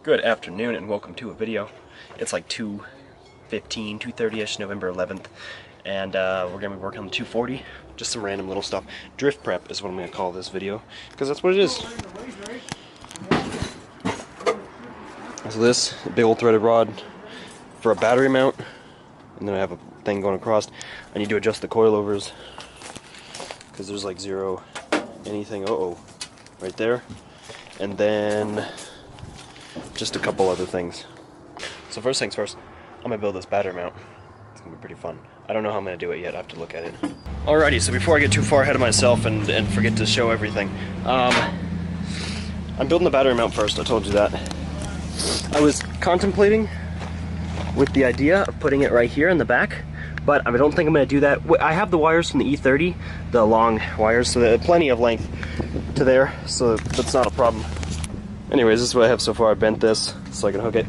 Good afternoon and welcome to a video. It's like 2:15, 2:30ish, November 11th, and we're going to be working on the 240, just some random little stuff. Drift prep is what I'm going to call this video, because that's what it is. So this, big old threaded rod for a battery mount, and then I have a thing going across. I need to adjust the coilovers, because there's like zero anything, right there, and then just a couple other things. So first things first, I'm going to build this battery mount. It's going to be pretty fun. I don't know how I'm going to do it yet, I have to look at it. Alrighty, so before I get too far ahead of myself and forget to show everything, I'm building the battery mount first, I told you that. I was contemplating with the idea of putting it right here in the back, but I don't think I'm going to do that. I have the wires from the E30, the long wires, so there's plenty of length to there, so that's not a problem. Anyways, this is what I have so far. I bent this so I can hook it.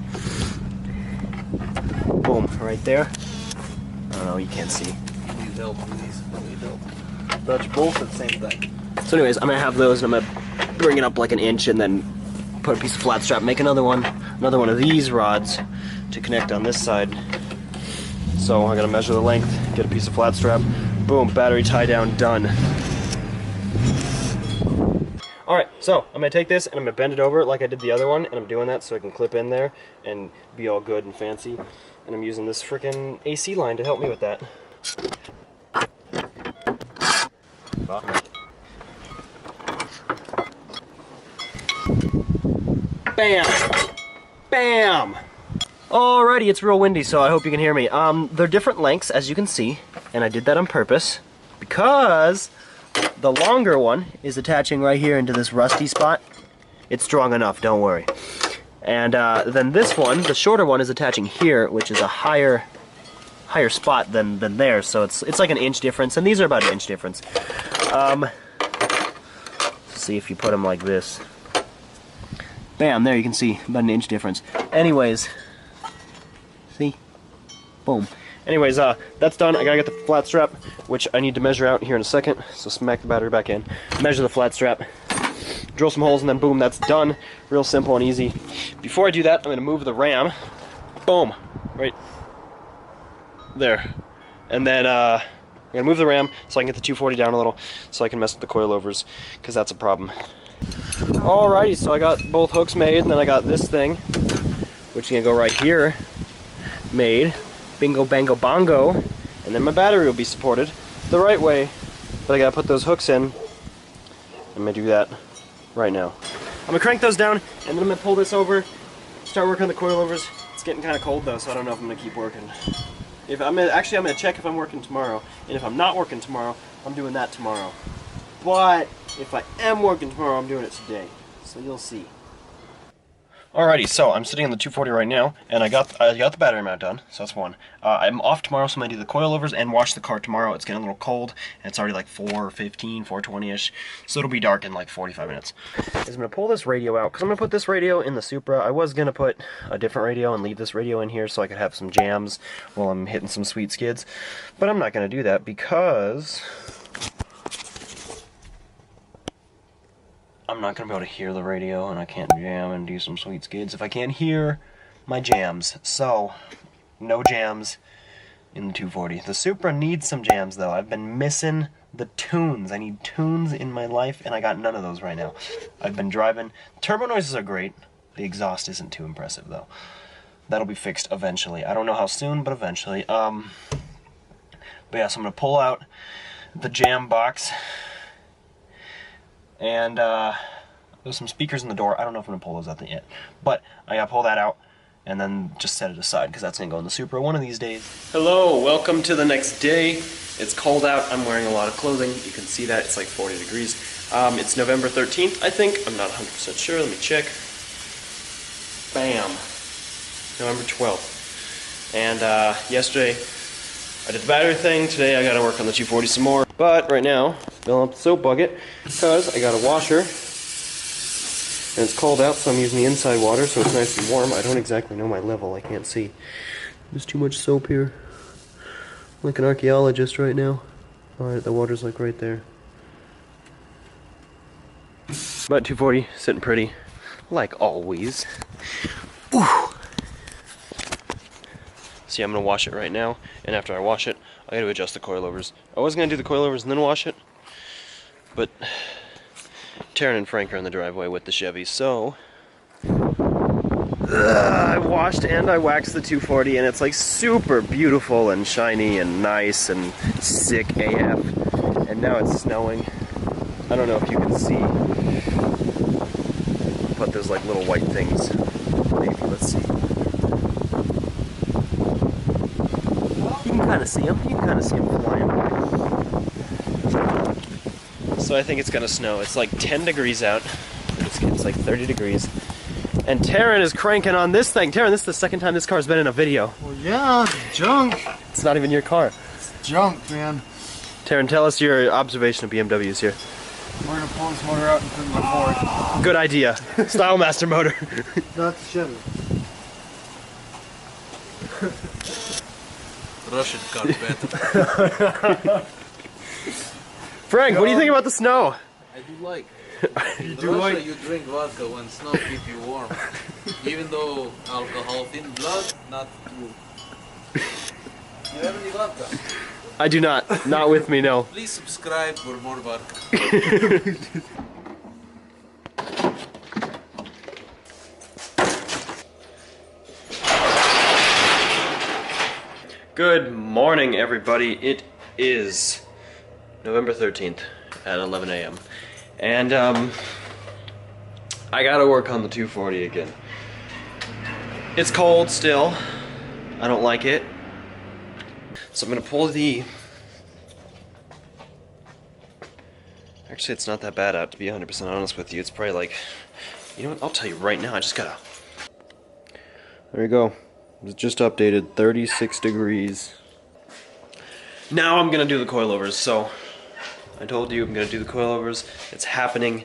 Boom, right there. I don't know, you can't see. Need help, please. Need help. Touch both at the same thing. So anyways, I'm gonna have those and I'm gonna bring it up like an inch and then put a piece of flat strap, make another one of these rods to connect on this side. So I'm gonna measure the length, get a piece of flat strap, boom, battery tie down, done. Alright, so I'm going to take this and I'm going to bend it over like I did the other one, and I'm doing that so I can clip in there and be all good and fancy. And I'm using this frickin' AC line to help me with that. Bam! Bam! Alrighty, it's real windy, so I hope you can hear me. They're different lengths, as you can see, and I did that on purpose because the longer one is attaching right here into this rusty spot. It's strong enough, don't worry. And then this one, the shorter one, is attaching here, which is a higher spot than there. So it's like an inch difference, and these are about an inch difference. See if you put them like this. Bam, there you can see, about an inch difference. Anyways, see? Boom. Anyways, that's done. I gotta get the flat strap, which I need to measure out here in a second. So smack the battery back in, measure the flat strap, drill some holes, and then boom, that's done. Real simple and easy. Before I do that, I'm gonna move the ram. Boom, right there. And then I'm gonna move the ram so I can get the 240 down a little, so I can mess with the coilovers, because that's a problem. Alrighty, so I got both hooks made, and then I got this thing, which is gonna go right here, made. Bingo, bango, bongo, and then my battery will be supported the right way, but I gotta put those hooks in. I'm gonna do that right now. I'm gonna crank those down, and then I'm gonna pull this over, start working on the coilovers. It's getting kind of cold though, so I don't know if I'm gonna keep working. I'm gonna check if I'm working tomorrow, and if I'm not working tomorrow, I'm doing that tomorrow. But if I am working tomorrow, I'm doing it today, so you'll see. Alrighty, so I'm sitting on the 240 right now, and I got the battery mount done, so that's one. I'm off tomorrow, so I'm going to do the coilovers and wash the car tomorrow. It's getting a little cold, and it's already like 4:15, 4:20ish, so it'll be dark in like 45 minutes. I'm going to pull this radio out, because I'm going to put this radio in the Supra. I was going to put a different radio and leave this radio in here so I could have some jams while I'm hitting some sweet skids, but I'm not going to do that because I'm not going to be able to hear the radio, and I can't jam and do some sweet skids if I can't hear my jams. So, no jams in the 240. The Supra needs some jams, though. I've been missing the tunes. I need tunes in my life, and I got none of those right now. I've been driving. Turbo noises are great. The exhaust isn't too impressive, though. That'll be fixed eventually. I don't know how soon, but eventually. But yeah, so I'm going to pull out the jam box. And there's some speakers in the door. I don't know if I'm going to pull those out yet. But I got to pull that out and then just set it aside, because that's going to go in the Supra one of these days. Hello, welcome to the next day. It's cold out. I'm wearing a lot of clothing. You can see that. It's like 40 degrees. It's November 13th, I think. I'm not 100% sure. Let me check. Bam. November 12th. And yesterday I did the battery thing. Today I got to work on the 240 some more. But right now, filling up the soap bucket, because I got a washer, and it's cold out, so I'm using the inside water, so it's nice and warm. I don't exactly know my level, I can't see. There's too much soap here. I'm like an archaeologist right now. Alright, the water's like right there. About 240, sitting pretty, like always. Ooh. See, I'm gonna wash it right now, and after I wash it, I gotta adjust the coilovers. I was gonna do the coilovers and then wash it, but Taryn and Frank are in the driveway with the Chevy, so I washed and I waxed the 240, and it's like super beautiful and shiny and nice and sick AF. And now it's snowing. I don't know if you can see, but there's like little white things. Maybe, let's see. You can kind of see them. You can kind of see them flying by. So I think it's gonna snow. It's like 10 degrees out. It's like 30 degrees. And Taryn is cranking on this thing. Taryn, this is the second time this car's been in a video. Well, yeah, junk. It's not even your car. It's junk, man. Taryn, tell us your observation of BMWs here. We're gonna pull this motor out and put it in my Ford. Good idea. Stylemaster motor. Not the Chevy. Russian car better. Frank, what do you think about the snow? I do like. You In do Russia, like? you drink vodka when snow keep you warm. Even though alcohol in blood, not true. You have any vodka? I do not. Not with me, no. Please subscribe for more vodka. Good morning, everybody. It is November 13th at 11 a.m. And, I gotta work on the 240 again. It's cold still. I don't like it. So I'm gonna pull the... Actually, it's not that bad out, to be 100% honest with you. It's probably like... You know what? I'll tell you right now. I just gotta... There you go. It's just updated. 36 degrees. Now I'm gonna do the coilovers. So I told you I'm gonna do the coilovers. It's happening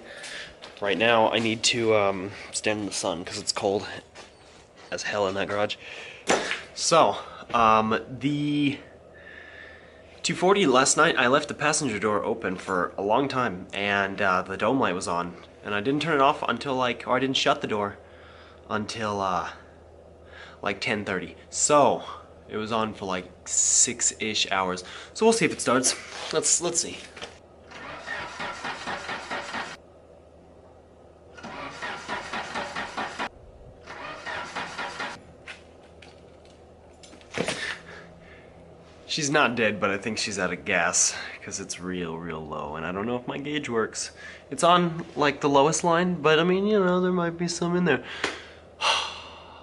right now. I need to stand in the sun because it's cold as hell in that garage. So the 240 last night, I left the passenger door open for a long time, and the dome light was on, and I didn't turn it off until like, or I didn't shut the door until like 10:30. So it was on for like 6-ish hours. So we'll see if it starts. Let's see. She's not dead, but I think she's out of gas because it's real low, and I don't know if my gauge works. It's on like the lowest line, but I mean, you know, there might be some in there.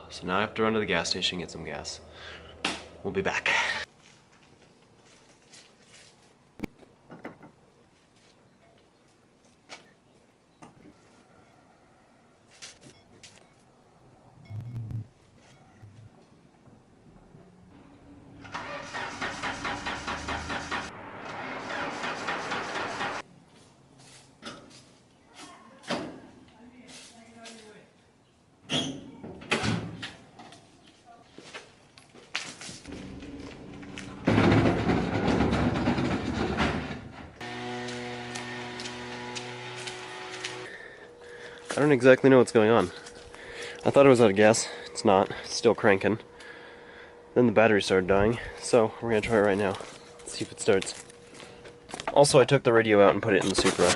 So now I have to run to the gas station and get some gas. We'll be back. I don't exactly know what's going on. I thought it was out of gas. It's not. It's still cranking. Then the battery started dying, so we're gonna try it right now. Let's see if it starts. Also, I took the radio out and put it in the Supra.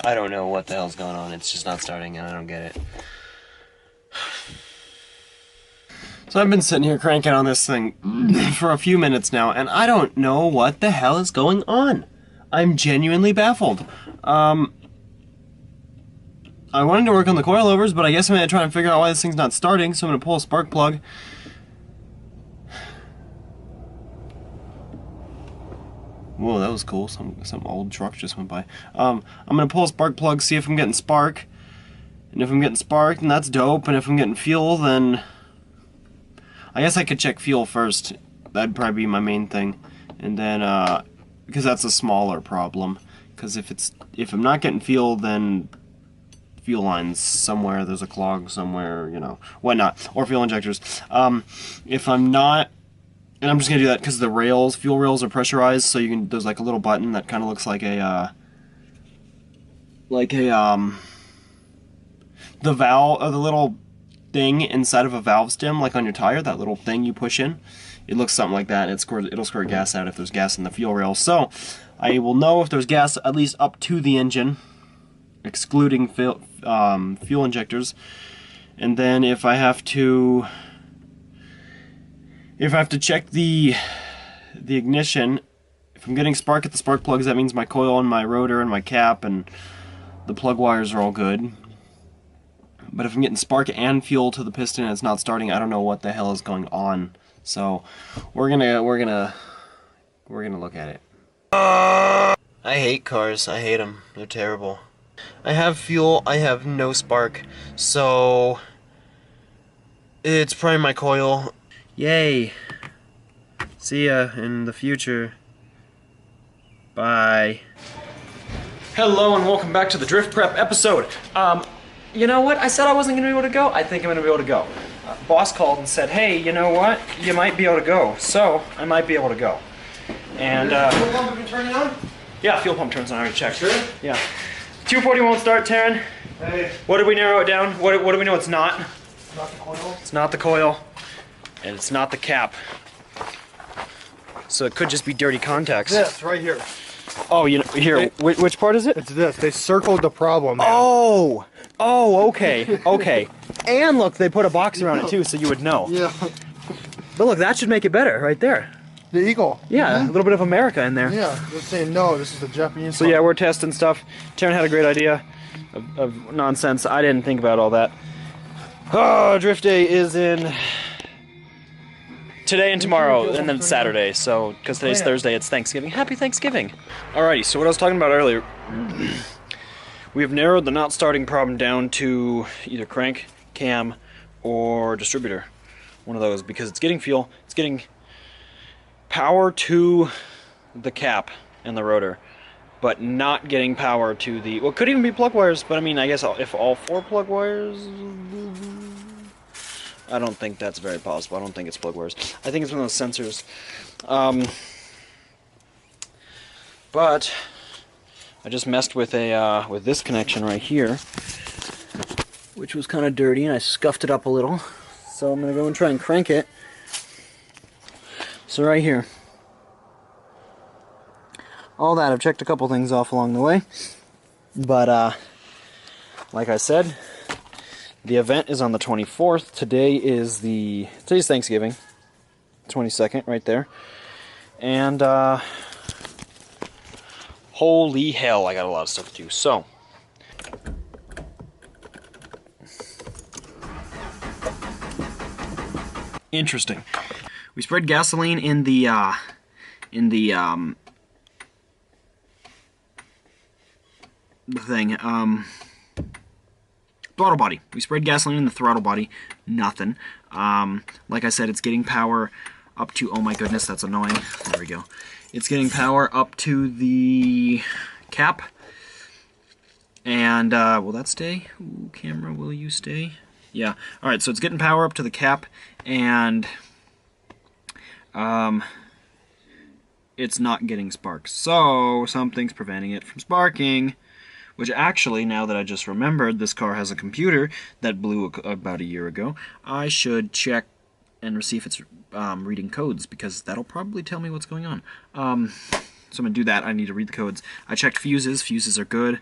I don't know what the hell's going on. It's just not starting, and I don't get it. So I've been sitting here cranking on this thing for a few minutes now, and I don't know what the hell is going on. I'm genuinely baffled. I wanted to work on the coilovers, but I guess I'm going to try and figure out why this thing's not starting, so I'm going to pull a spark plug. Whoa, that was cool. Some old truck just went by. I'm going to pull a spark plug, see if I'm getting spark. And if I'm getting spark, then that's dope, and if I'm getting fuel, then... I guess I could check fuel first. That'd probably be my main thing. And then, because that's a smaller problem. Because if I'm not getting fuel, then fuel lines somewhere, there's a clog somewhere, you know, whatnot. Or fuel injectors. If I'm not And I'm just gonna do that because the rails, fuel rails, are pressurized. So you can. There's like a little button that kind of looks like a the valve, or the little thing inside of a valve stem, like on your tire. That little thing you push in. It looks something like that. It'll squirt gas out if there's gas in the fuel rail. So I will know if there's gas at least up to the engine, excluding fuel injectors. And then if I have to check the ignition, if I'm getting spark at the spark plugs, that means my coil and my rotor and my cap and the plug wires are all good. But if I'm getting spark and fuel to the piston and it's not starting, I don't know what the hell is going on. So we're gonna look at it. I hate cars. I hate them. They're terrible. I have fuel. I have no spark. So it's probably my coil. Yay. See ya in the future. Bye. Hello and welcome back to the Drift Prep episode. You know what? I said I wasn't going to be able to go. I think I'm going to be able to go. Boss called and said, hey, you know what? You might be able to go. So, I might be able to go. And, fuel pump been turning on? yeah, fuel pump turns on. I already checked. Sure? Yeah. 240 won't start, Taryn. Hey. What did we narrow it down? What do we know it's not? Not the coil? It's not the coil. And it's not the cap. So it could just be dirty contacts. This, right here. Oh, you know, here, which part is it? It's this. They circled the problem, man. Oh! Oh, okay, okay. And look, they put a box around it too, so you would know. Yeah. But look, that should make it better, right there. The eagle. Yeah, a little bit of America in there. Yeah, they're saying no, this is the Japanese So yeah, we're testing stuff. Taryn had a great idea of nonsense. I didn't think about all that. Oh, Drift Day is in today and tomorrow, and then it's Saturday. So, because today's Thursday, it's Thanksgiving. Happy Thanksgiving. Alrighty, so what I was talking about earlier, we have narrowed the not starting problem down to either crank, cam, or distributor. One of those, because it's getting fuel, it's getting power to the cap and the rotor, but not getting power to the, well, it could even be plug wires, but I mean, I guess if all 4 plug wires, I don't think that's very possible. I don't think it's plug wires. I think it's one of those sensors. But I just messed with a with this connection right here, which was kind of dirty, and I scuffed it up a little. So I'm gonna go and try and crank it. So right here, all that, I've checked a couple things off along the way, but like I said, the event is on the 24th. Today's Thanksgiving, 22nd, right there, and holy hell, I got a lot of stuff to do. So interesting. We spread gasoline in the throttle body. We spread gasoline in the throttle body. Nothing. Like I said, it's getting power up to, oh my goodness, that's annoying. There we go. It's getting power up to the cap. And will that stay? Ooh, camera, will you stay? Yeah. Alright, so it's getting power up to the cap, and it's not getting sparks. So something's preventing it from sparking. Which actually, now that I just remembered, this car has a computer that blew about a year ago. I should check and see if it's reading codes, because that'll probably tell me what's going on. So I'm going to do that. I need to read the codes. I checked fuses. Fuses are good.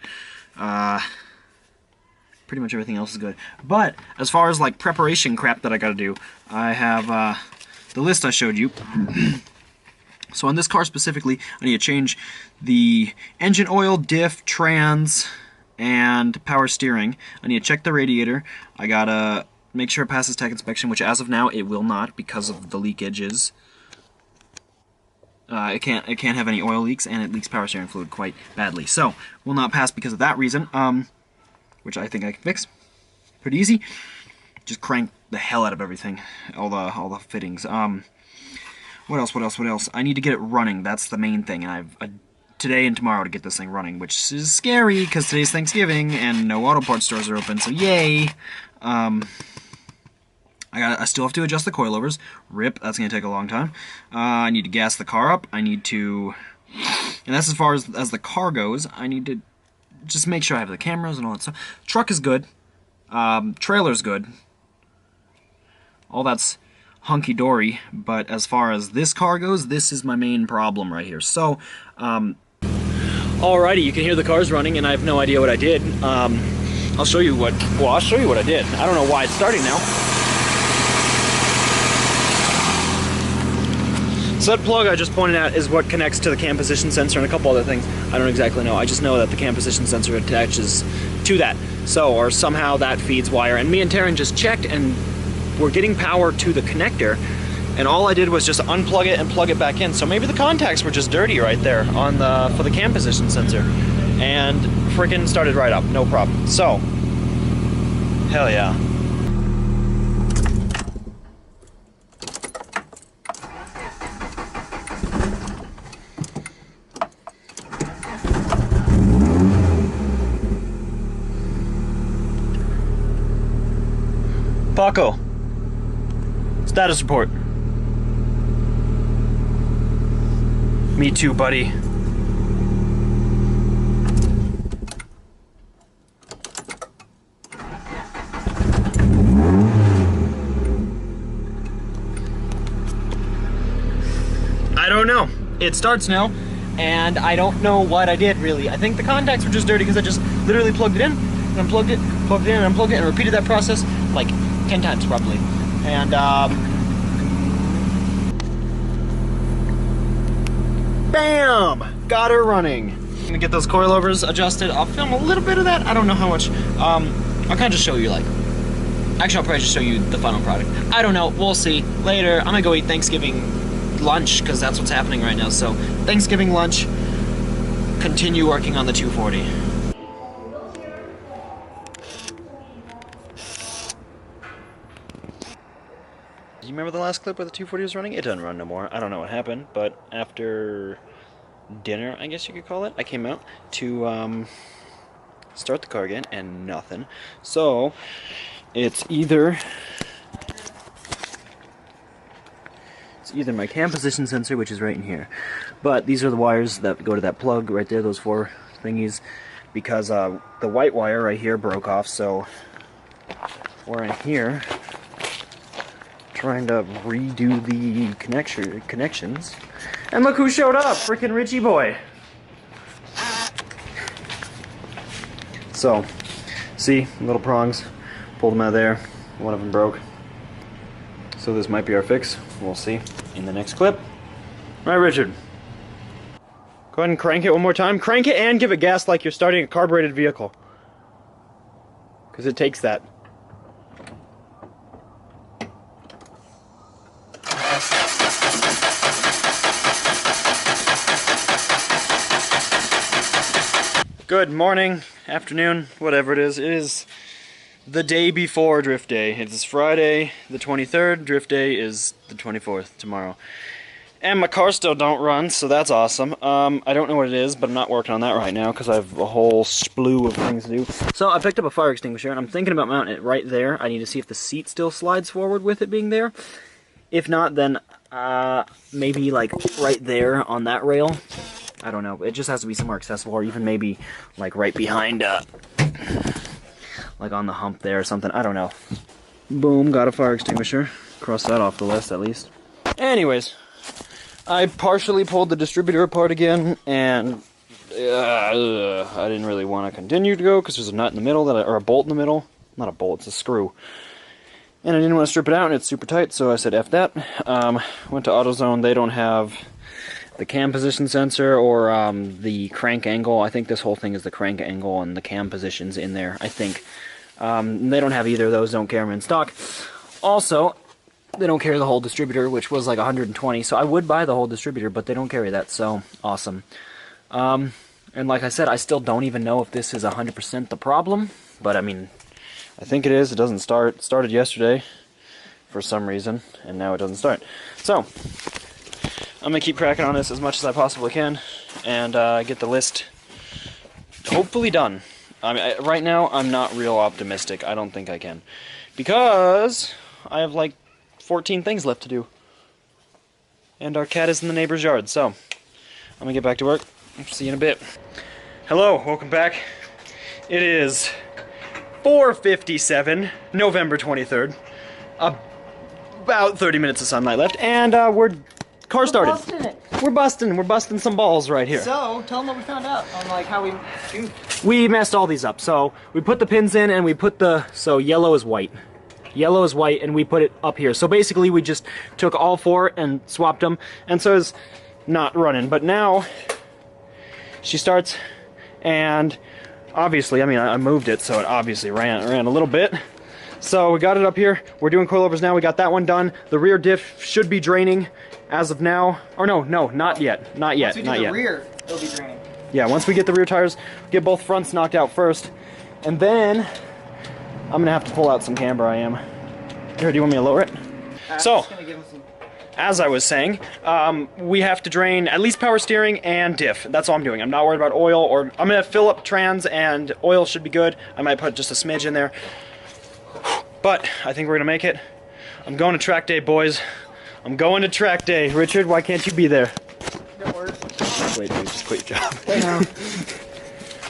Pretty much everything else is good. But as far as like preparation crap that I got to do, I have the list I showed you. So on this car specifically, I need to change the engine oil, diff, trans, and power steering. I need to check the radiator. I gotta make sure it passes tech inspection, which as of now it will not because of the leakages. It can't have any oil leaks, and it leaks power steering fluid quite badly. So will not pass because of that reason, which I think I can fix pretty easy. Just crank the hell out of everything, all the fittings. What else? I need to get it running. That's the main thing, and I've today and tomorrow to get this thing running, which is scary because today's Thanksgiving and no auto parts stores are open, so yay! I I still have to adjust the coilovers. Rip, that's going to take a long time. I need to gas the car up. I need to... And that's as far as the car goes. I need to just make sure I have the cameras and all that stuff. Truck is good. Trailer's good. All that's hunky-dory. But as far as this car goes, this is my main problem right here. So, alrighty, you can hear the cars running, and I have no idea what I did. I'll show you what I did. I don't know why it's starting now. So that plug I just pointed at is what connects to the cam position sensor and a couple other things. I don't exactly know. I just know that the cam position sensor attaches to that. So, or somehow that feeds wire. And me and Taryn just checked, and we're getting power to the connector. And all I did was just unplug it and plug it back in. So maybe the contacts were just dirty right there on for the cam position sensor. And freaking started right up, no problem. So, hell yeah. Paco, status report. Me too, buddy. I don't know. It starts now, and I don't know what I did really. I think the contacts were just dirty because I just literally plugged it in, and unplugged it, plugged it in, and unplugged it, and repeated that process like 10 times probably. And bam! Got her running. I'm gonna get those coilovers adjusted. I'll film a little bit of that. I don't know how much. I'll kind of just show you, like, actually I'll probably just show you the final product. I don't know, we'll see. Later, I'm gonna go eat Thanksgiving lunch, because that's what's happening right now. So, Thanksgiving lunch, continue working on the 240. Do you remember the last clip where the 240 was running? It doesn't run no more. I don't know what happened, but after dinner, I guess you could call it, I came out to start the car again, and nothing. So, it's either my cam position sensor, which is right in here, but these are the wires that go to that plug right there, those four thingies, because the white wire right here broke off, so we're in here trying to redo the connections. And look who showed up! Frickin' Richie boy! So, see, little prongs, pulled them out of there, one of them broke. So this might be our fix, we'll see in the next clip. Right, Richard? Go ahead and crank it one more time. Crank it and give it gas like you're starting a carbureted vehicle. Because it takes that. Good morning, afternoon, whatever it is. It is the day before Drift Day. It's Friday the 23rd. Drift Day is the 24th, tomorrow. And my car still don't run, so that's awesome. I don't know what it is, but I'm not working on that right now because I have a whole slew of things to do. So I picked up a fire extinguisher, and I'm thinking about mounting it right there. I need to see if the seat still slides forward with it being there. If not, then maybe like right there on that rail. I don't know. It just has to be somewhere accessible, or even maybe like right behind, like on the hump there or something. I don't know. Boom, got a fire extinguisher. Cross that off the list at least. Anyways, I partially pulled the distributor apart again, and I didn't really want to continue to go because there's a nut in the middle or a bolt in the middle. Not a bolt, it's a screw. And I didn't want to strip it out, and it's super tight, so I said F that. Went to AutoZone. They don't have the cam position sensor or the crank angle. I think this whole thing is the crank angle and the cam positions in there, I think. They don't have either of those, don't carry them in stock. Also, they don't carry the whole distributor, which was like 120, so I would buy the whole distributor, but they don't carry that, so awesome. And like I said, I still don't even know if this is 100% the problem, but I mean, I think it is. It doesn't start. It started yesterday for some reason, and now it doesn't start. So, I'm going to keep cracking on this as much as I possibly can, and get the list hopefully done. I mean, right now, I'm not real optimistic. I don't think I can. Because I have like 14 things left to do. And our cat is in the neighbor's yard, so I'm gonna get back to work. See you in a bit. Hello, welcome back. It is 4:57, November 23rd. About 30 minutes of sunlight left, and car started. Busting it. We're busting some balls right here. So, tell them what we found out on like how we do. We messed all these up. So we put the pins in, and we put so yellow is white. Yellow is white, and we put it up here. So basically we just took all four and swapped them, and so it's not running. But now she starts, and obviously, I mean, I moved it, so it obviously ran a little bit. So we got it up here. We're doing coilovers now. We got that one done. The rear diff should be draining as of now. Or no, not yet. Not yet. Once we do the rear, it'll be draining. Yeah, once we get the rear tires, get both fronts knocked out first, and then I'm gonna have to pull out some camber. I am. Here, do you want me to lower it? So, as I was saying, we have to drain at least power steering and diff. That's all I'm doing. I'm not worried about oil, or I'm gonna fill up trans, and oil should be good. I might put just a smidge in there, but I think we're gonna make it. I'm going to track day, boys. I'm going to track day. Richard, why can't you be there? No worries. Wait, just quit your job.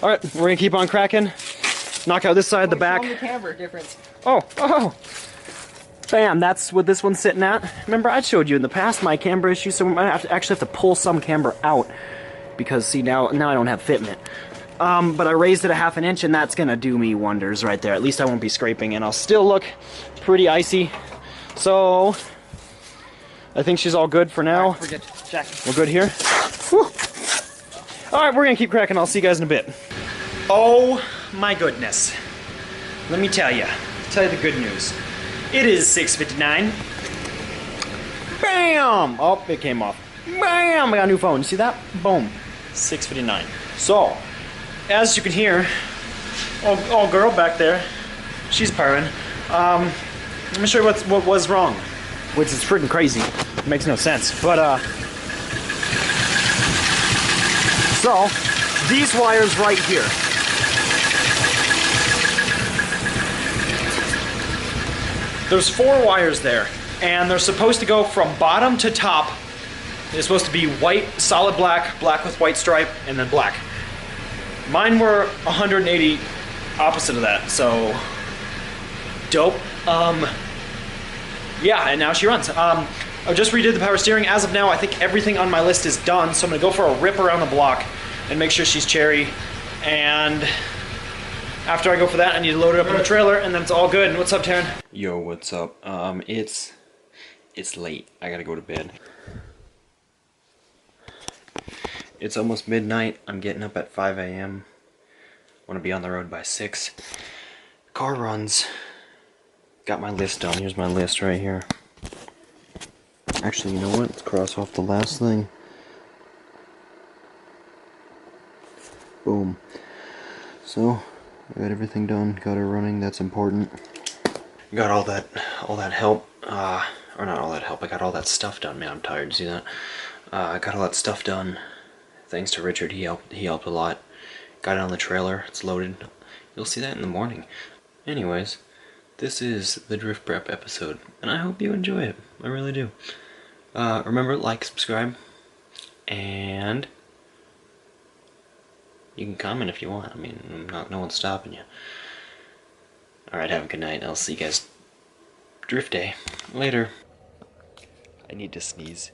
All right, we're gonna keep on cracking. Knock out this side, the back. The camber difference. Oh. Bam, that's what this one's sitting at. Remember, I showed you in the past my camber issue, so we might actually have to pull some camber out. Because, see, now I don't have fitment. But I raised it a ½ inch, and that's gonna do me wonders right there. At least I won't be scraping, and I'll still look pretty icy. So, I think she's all good for now. We're good. Jack. We're good here? Whew. Alright, we're gonna keep cracking. I'll see you guys in a bit. Oh my goodness. Let me tell you the good news. It is 6:59. Bam! Oh, it came off. Bam! I got a new phone. You see that? Boom. 6:59. So, as you can hear, old girl back there, she's purring. Let me show you what was wrong. Which is freaking crazy. It makes no sense. But, so, these wires right here. There's 4 wires there, and they're supposed to go from bottom to top. It's supposed to be white, solid black, black with white stripe, and then black. Mine were 180 opposite of that, so dope. Yeah, and now she runs. I just redid the power steering. As of now, I think everything on my list is done, so I'm gonna go for a rip around the block and make sure she's cherry. And after I go for that, I need to load it up in the trailer, and then it's all good. And what's up, Taryn? Yo, what's up? It's late. I gotta go to bed. It's almost midnight. I'm getting up at 5 a.m. Want to be on the road by 6. Car runs. Got my list done. Here's my list right here. Actually, you know what? Let's cross off the last thing. Boom. So, I got everything done. Got her running. That's important. Got all that help. Or not all that help. I got all that stuff done. Man, I'm tired. See that? I got all that stuff done. Thanks to Richard. He helped a lot. Got it on the trailer. It's loaded. You'll see that in the morning. Anyways, this is the Drift Prep episode, and I hope you enjoy it. I really do. Remember, like, subscribe, and you can comment if you want. I mean, no one's stopping you. Alright, have a good night. I'll see you guys Drift Day. Later. I need to sneeze.